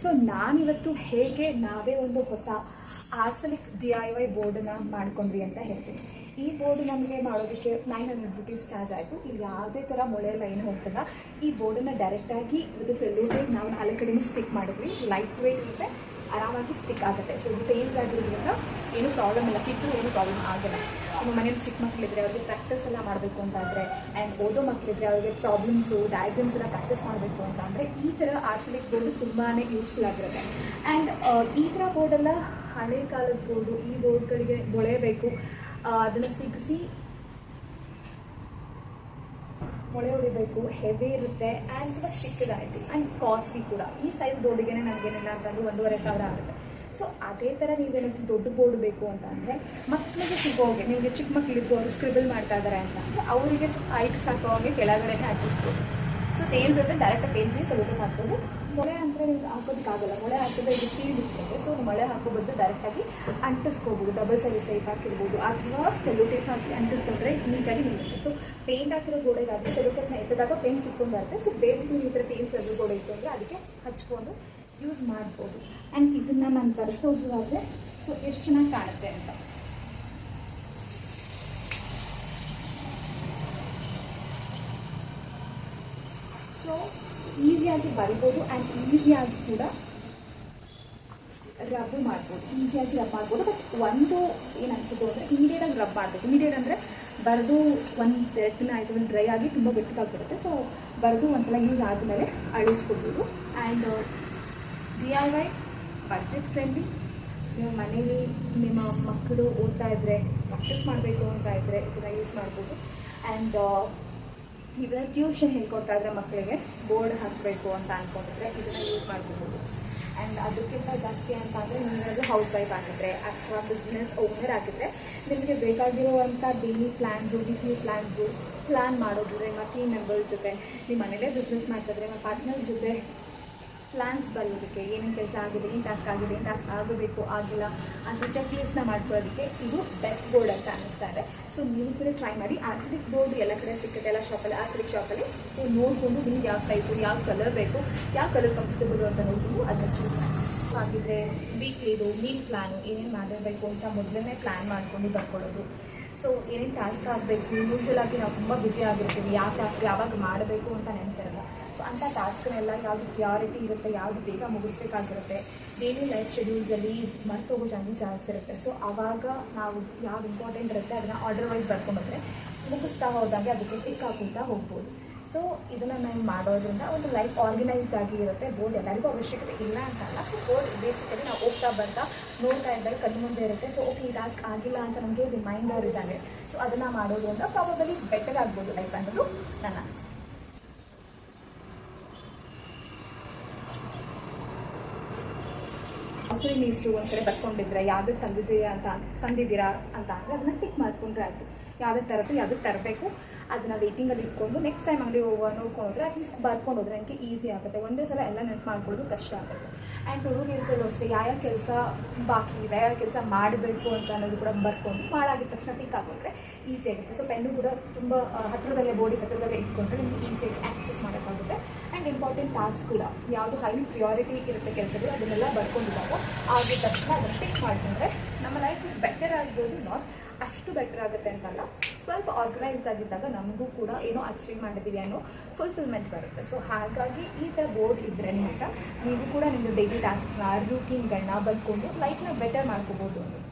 So ನಾನಿವತ್ತು ಹೇಗೆ ನಾವೇ ಒಂದು ಹೊಸ ಆರ್ಸೆನಿಕ್ DIY ಬೋರ್ಡನ್ನು ಮಾಡ್ಕೊಂಡ್ವಿ ಅಂತ ಹೇಳ್ತೀನಿ. ಈ ಬೋರ್ಡ್ ನಮಗೆ ಮಾಡೋದಕ್ಕೆ 900 ರೂಪೀಸ್ ಚಾರ್ಜ್ ಆಯಿತು. ಇಲ್ಲಿ ಯಾವುದೇ ಥರ ಮೊಳೆ ಎಲ್ಲ ಏನು ಹೋಗ್ತಲ್ಲ. ಈ ಬೋರ್ಡನ್ನು ಡೈರೆಕ್ಟಾಗಿ ವಿತ್ ಸೆಲ್ಯೂಟೇಪ್ ನಾವು 4 ಕಡೆಯೂ ಸ್ಟಿಕ್ ಮಾಡಿದ್ವಿ. ಲೈಟ್ ವೆಯ್ಟ್ ಇರುತ್ತೆ, ಆರಾಮಾಗಿ ಸ್ಟಿಕ್ ಆಗುತ್ತೆ. ಸೊ ಇದು ಪೇನ್ಸ್ ಆಗಿರೋದ್ರಿಂದ ಏನೂ ಪ್ರಾಬ್ಲಮ್ ಇಲ್ಲ, ಕಿತ್ತು ಏನೂ ಪ್ರಾಬ್ಲಮ್ ಆಗಲ್ಲ. ನಮ್ಮ ಮನೇಲಿ ಚಿಕ್ಕ ಮಕ್ಕಳಿದ್ರೆ ಅವ್ರಿಗೆ ಪ್ರಾಕ್ಟೀಸ್ ಎಲ್ಲ ಮಾಡಬೇಕು ಅಂತಾದರೆ ಆ್ಯಂಡ್ ಓದೋ ಮಕ್ಕಳಿದ್ರೆ ಅವ್ರಿಗೆ ಪ್ರಾಬ್ಲಮ್ಸು ಡಯಾಗ್ರಾಮ್ಸ್ ಎಲ್ಲ ಪ್ರಾಕ್ಟೀಸ್ ಮಾಡಬೇಕು ಅಂತ ಅಂದರೆ ಈ ಥರ ಆರ್ಸೆನಿಕ್ ಬೋರ್ಡು ತುಂಬಾ ಯೂಸ್ಫುಲ್ ಆಗಿರುತ್ತೆ. ಆ್ಯಂಡ್ ಈ ಥರ ಬೋರ್ಡೆಲ್ಲ ಹಳೆ ಕಾಲದ ಬೋರ್ಡು. ಈ ಬೋರ್ಡ್ಗಳಿಗೆ ಮೊಳೆಯಬೇಕು, ಅದನ್ನು ಸಿಗಿಸಿ ಮೊಳೆ ಹೊಡಿಬೇಕು, ಹೆವಿ ಇರುತ್ತೆ ಆ್ಯಂಡ್ ತುಂಬ ಚಿಕ್ಕದಾಯಿತು ಆ್ಯಂಡ್ ಕಾಸ್ಟ್ಲಿ ಕೂಡ. ಈ ಸೈಜ್ ಬೋರ್ಡಿಗೆ ನನಗೇನಿಲ್ಲ ಅಂತಂದು 1,500 ಆಗುತ್ತೆ. ಸೊ ಅದೇ ಥರ ನೀವೇನಾದರೂ ದೊಡ್ಡ ಬೋರ್ಡ್ ಬೇಕು ಅಂತ ಅಂದರೆ ಮಕ್ಕಳಿಗೆ ಸಿಗೋಗೆ, ನಿಮಗೆ ಚಿಕ್ಕ ಮಕ್ಕಳಿಗೂ ಅವರು ಸ್ಕ್ರಿಬಲ್ ಮಾಡ್ತಾ ಇದ್ದಾರೆ ಅಂತ ಅಂದರೆ ಅವರಿಗೆ ಐಟ್ ಸಾಕೋ ಹಾಗೆ ಕೆಳಗಡೆ ಹಾಕಿಸ್ಬೋದು. ಸೊ ತೇಲ್ಸ್ ಅಂದರೆ ಡೈರೆಕ್ಟಾಗಿ ಪೇನ್ಸಿ ಸ್ವಲ್ಪ ಹಾಕ್ಬೋದು. ಮೊಳೆ ಅಂದರೆ ನಿಮ್ಗೆ ಹಾಕೋದಕ್ಕಾಗಲ್ಲ, ಮೊಳೆ ಹಾಕಿದ್ರೆ ಇದು ಸೀಲ್ ಇರ್ತದೆ. ಸೊ ಮೊಳೆ ಹಾಕೋ ಬದಲು ಡೈರೆಕ್ಟಾಗಿ ಅಂಟಿಸ್ಕೋಬೋದು. ಡಬಲ್ ಸೈಡ್ ಟೈಪ್ ಹಾಕಿರ್ಬೋದು ಅಥವಾ ಸೆಲ್ಲೋ ಟೇಪ್ ಹಾಕಿ ಅಂಟಿಸ್ಕೊಂಡ್ರೆ ನೀಟಾಗಿ ನಿಲ್ಲುತ್ತೆ. ಸೊ ಪೇಂಟ್ ಹಾಕಿರೋ ಗೋಡೆಗಾದರೆ ಸೆಲ್ಲೋ ಟೇಪ್ನ ಎತ್ತದಾಗ ಪೇಂಟ್ ಕಿತ್ಕೊಂಡು ಬರುತ್ತೆ. ಸೊ ಬೇಸಿಗೆ ಈ ಥರ ಪೇಂಟ್ ಸೆಲ್ಲೋ ಗೋಡೆ ಇತ್ತು ಅಂದರೆ ಅದಕ್ಕೆ ಹಚ್ಕೊಂಡು ಯೂಸ್ ಮಾಡ್ಬೋದು. ಆ್ಯಂಡ್ ಇದನ್ನು ನಾನು ತೋರಿಸೋದಾದರೆ ಸೊ ಎಷ್ಟು ಚೆನ್ನಾಗಿ ಕಾಣುತ್ತೆ ಅಂತ. ಸೊ ಈಸಿಯಾಗಿ ಬರಿಬೋದು ಆ್ಯಂಡ್ ಈಸಿಯಾಗಿ ಕೂಡ ರಬ್ ಮಾಡ್ಬೋದು. ಈಸಿಯಾಗಿ ರಬ್ ಮಾಡ್ಬೋದು. ಬಟ್ ಒಂದು ಏನು ಅನ್ಸುತ್ತೆ ಅಂದರೆ ಇಮಿಡಿಯೇಟಾಗಿ ರಬ್ ಮಾಡಬೇಕು. ಇಮಿಡಿಯೇಟ್ ಅಂದರೆ ಬರೆದು 1-2 ದಿನ ಆಯಿತು, ಒಂದು ಡ್ರೈ ಆಗಿ ತುಂಬ ಗಟ್ಟಿಗಾಗ್ಬಿಡುತ್ತೆ. ಸೊ ಬರೆದು ಒಂದ್ಸಲ ಯೂಸ್ ಆದಮೇಲೆ ಅಳಿಸ್ಕೊಡ್ಬೋದು. And DIY budget friendly. ನೀವು ಮನೇಲಿ ನಿಮ್ಮ ಮಕ್ಕಳು ಓದ್ತಾ ಇದ್ದರೆ, ಪ್ರಾಕ್ಟೀಸ್ ಮಾಡಬೇಕು ಅಂತ ಇದ್ದರೆ ಇದನ್ನು ಯೂಸ್ ಮಾಡ್ಬೋದು. ಆ್ಯಂಡ್ ಈಗ ಟ್ಯೂಷನ್ ಹೇಳ್ಕೊಡ್ತಾ ಇದ್ರೆ ಮಕ್ಕಳಿಗೆ ಬೋರ್ಡ್ ಹಾಕಬೇಕು ಅಂತ ಅಂದ್ಕೊಂಡಿದ್ರೆ ಇದನ್ನು ಯೂಸ್ ಮಾಡ್ಕೋಬೋದು. ಆ್ಯಂಡ್ ಅದಕ್ಕಿಂತ ಜಾಸ್ತಿ ಅಂತ ಅಂದರೆ ನೀವೇನಾದರೂ ಹೌಸ್ ವೈಫ್ ಆಗಿದ್ದರೆ ಅಥವಾ ಬಿಸ್ನೆಸ್ ಓನರ್ ಆಗಿದ್ದರೆ ನಿಮಗೆ ಬೇಕಾಗಿರುವಂಥ daily plans, weekly plans plan ಮಾಡೋದು ನಿಮ್ಮ ಟೀಮ್ ಮೆಂಬರ್ಸ್ ಜೊತೆ, ನಿಮ್ಮ ಮನೇಲೇ ಬಿಸ್ನೆಸ್ ಮಾಡ್ತಿದ್ರೆ ನಿಮ್ಮ ಪಾರ್ಟ್ನರ್ ಜೊತೆ ಪ್ಲ್ಯಾನ್ಸ್ ಬರೆಯೋದಕ್ಕೆ, ಏನೇನು ಕೆಲಸ ಆಗಿದೆ, ಏನು ಟಾಸ್ಕ್ ಆಗಿದೆ, ಏನು ಟಾಸ್ಕ್ ಆಗಬೇಕು ಆಗಿಲ್ಲ ಅಂತ ಚೆಕ್ ಲಿಸ್ಟ್ನ ಮಾಡ್ಕೊಳ್ಳೋದಕ್ಕೆ ಇದು ಬೆಸ್ಟ್ ಬೋರ್ಡ್ ಅಂತ ಅನ್ನಿಸ್ತಾ ಇದೆ. ಸೊ ನೀವು ಕೂಡ ಟ್ರೈ ಮಾಡಿ. ಆರ್ಸೆನಿಕ್ ಬೋರ್ಡ್ ಎಲ್ಲ ಕಡೆ ಸಿಗುತ್ತೆ, ಎಲ್ಲ ಶಾಪಲ್ಲಿ, ಆರ್ಸೆನಿಕ್ ಶಾಪಲ್ಲಿ. ಸೊ ನೋಡಿಕೊಂಡು ನಿಮ್ಗೆ ಯಾವ ಸೈಜು, ಯಾವ ಕಲರ್ ಬೇಕು, ಯಾವ ಕಲರ್ ಕಂಫರ್ಟಬಲ್ ಅಂತ ನೋಡ್ಕೊಂಡು ಅದನ್ನ ಚೂಸ್ ಮಾಡಿ. ಹಾಗಿದ್ರೆ ವೀಕ್ಲಿದು ಮೀಲ್ ಪ್ಲ್ಯಾನು ಏನೇನು ಮಾಡಬೇಕು ಅಂತ ಮೊದಲೇ ಪ್ಲ್ಯಾನ್ ಮಾಡ್ಕೊಂಡು ಬರ್ಕೊಳ್ಳೋದು. ಸೊ ಏನೇನು ಟಾಸ್ಕ್ ಆಗಬೇಕು, ಯೂಶ್ವಲ್ ಆಗಿ ನಾವು ತುಂಬ ಬ್ಯುಸಿ ಆಗಿರ್ತೀವಿ, ಯಾವ ಟಾಸ್ಕ್ ಯಾವಾಗ ಮಾಡಬೇಕು ಅಂತ ನೆನಪಿರಲ್ಲ. ಸೊ ಅಂಥ ಟಾಸ್ಕ್ನೆಲ್ಲ ಯಾವುದು ಪ್ರಿಯಾರಿಟಿ ಇರುತ್ತೆ, ಯಾವುದು ಬೇಗ ಮುಗಿಸ್ಬೇಕಾಗಿರುತ್ತೆ, ಡೈಲಿ ಲೈಫ್ ಶೆಡ್ಯೂಲ್ಸಲ್ಲಿ ಮರ್ತೋಗೋ ಚಾನ್ಸಸ್ ಜಾಸ್ತಿ ಇರುತ್ತೆ. ಸೊ ಆವಾಗ ನಾವು ಯಾವ್ದು ಇಂಪಾರ್ಟೆಂಟ್ ಇರುತ್ತೆ ಅದನ್ನು ಆರ್ಡರ್ ವೈಸ್ ಬರ್ಕೊಂಡ್ಬಂದರೆ ಮುಗಿಸ್ತಾ ಹೋದಾಗೆ ಅದಕ್ಕೆ ಟಿಕ್ ಹಾಕುತ್ತಾ ಹೋಗ್ಬೋದು. ಸೊ ಇದನ್ನು ನಾವು ಮಾಡೋದ್ರಿಂದ ಒಂದು ಲೈಫ್ ಆರ್ಗನೈಸ್ಡ್ ಆಗಿ ಇರುತ್ತೆ. ಬೋರ್ಡ್ ಎಲ್ಲರಿಗೂ ಅವಶ್ಯಕತೆ ಇಲ್ಲ ಅಂತಲ್ಲ. ಸೊ ಬೋರ್ಡ್ ಬೇಸಿಕಲಿ ನಾವು ಹೋಗ್ತಾ ಬರ್ತಾ ನೋಡ್ತಾ ಇದ್ದಾಗ ಕಣ್ಣು ಮುಂದೆ ಇರುತ್ತೆ. ಸೊ ಓಕೆ, ಈ ಟಾಸ್ಕ್ ಆಗಿಲ್ಲ ಅಂತ ನಮಗೆ ರಿಮೈಂಡರ್ ಇದ್ದಾನೆ. ಸೊ ಅದನ್ನು ಮಾಡೋದ್ರಿಂದ ಪ್ರಾಬಬಲಿ ಬೆಟರ್ ಆಗ್ಬೋದು ಲೈಫ್ ಅನ್ನೋದು ನನ್ನ ಅನಿಸಿಕೆ. ಗ್ರಾಸರಿ ಲೀಸ್ಟು ಒಂದು ಕಡೆ ಬರ್ಕೊಂಡಿದ್ರೆ ಯಾವುದಕ್ಕೆ ತಂದಿದ್ದೀರಾ ಅಂತ ಅಂದರೆ ಅದನ್ನು ಟಿಕ್ ಮಾಡ್ಕೊಂಡ್ರೆ ಆಯಿತು. ಯಾವುದಕ್ಕೆ ತರಬೇಕು ಅದನ್ನು ವೇಟಿಂಗಲ್ಲಿ ಇಟ್ಕೊಂಡು ನೆಕ್ಸ್ಟ್ ಟೈಮ್ ಅಂಗಡಿ ನೋಡ್ಕೊಂಡ್ರೆ ಅಟ್ಲೀಸ್ಟ್ ಬರ್ಕೊಂಡು ಹೋದ್ರೆ ನನಗೆ ಈಸಿ ಆಗುತ್ತೆ. ಒಂದೇ ಸಲ ಎಲ್ಲ ನೆನಪು ಮಾಡ್ಕೊಳ್ಳೋದು ಕಷ್ಟ ಆಗುತ್ತೆ. ಆ್ಯಂಡ್ ಟು ಡೂ ಲಿಸ್ಟಲ್ಲೂ ಅಷ್ಟೇ ಯಾವ ಕೆಲಸ ಬಾಕಿ ಇದೆ, ಯಾವ ಕೆಲಸ ಮಾಡಬೇಕು ಅಂತ ಅನ್ನೋದು ಕೂಡ ಬರ್ಕೊಂಡು ಮಾಡಾಗಿದ ತಕ್ಷಣ ಟಿಕ್ ಹಾಕೊಂಡ್ರೆ ಈಸಿ ಆಗುತ್ತೆ. ಸೊ ಪೆನ್ನು ಕೂಡ ತುಂಬ ಹತ್ತಿರದಲ್ಲೇ ಬೋರ್ಡಿಗೆ ಹತ್ತಿರದಲ್ಲೇ ಇಟ್ಕೊಂಡ್ರೆ ನಿಮಗೆ ಈಸಿಯಾಗಿ ಆಕ್ಸೆಸ್ ಮಾಡೋಕ್ಕಾಗುತ್ತೆ. ಆ್ಯಂಡ್ ಇಂಪಾರ್ಟೆಂಟ್ ಟಾಸ್ಕ್ ಕೂಡ ಯಾವುದು ಹೈ ಪ್ರಿಯಾರಿಟಿ ಇರುತ್ತೆ ಕೆಲಸಗಳು ಅದನ್ನೆಲ್ಲ ಬರ್ಕೊಂಡಿದ್ದಾಗ ಆಗಿದ ತಕ್ಷಣ ಅದನ್ನು ಟಿಕ್ ಮಾಡಿಕೊಂಡ್ರೆ ನಮ್ಮ ಲೈಫ್ ಬೆಟರ್ ಆಗ್ಬೋದು. ನಾಟ್ ಅಷ್ಟು ಬೆಟರ್ ಆಗುತ್ತೆ ಅಂತಲ್ಲ, ಸ್ವಲ್ಪ ಆರ್ಗನೈಸ್ಡ್ ಆಗಿದ್ದಾಗ ನಮಗೂ ಕೂಡ ಏನೋ ಅಚೀವ್ ಮಾಡಿದ್ದೀವಿ ಅನ್ನೋ ಫುಲ್ಫಿಲ್ಮೆಂಟ್ ಬರುತ್ತೆ. ಸೊ ಹಾಗಾಗಿ ಈ ಥರ ಬೋರ್ಡ್ ಇದ್ದರೆ ನೀವು ಕೂಡ ನಿಮ್ಮದು ಡೈಲಿ ಟಾಸ್ಕ್ನ ರೂಟೀನ್ಗಳನ್ನ ಬರ್ಕೊಂಡು ಲೈಫ್ನ ಬೆಟರ್ ಮಾಡ್ಕೋಬೋದು ಅನ್ನೋದು.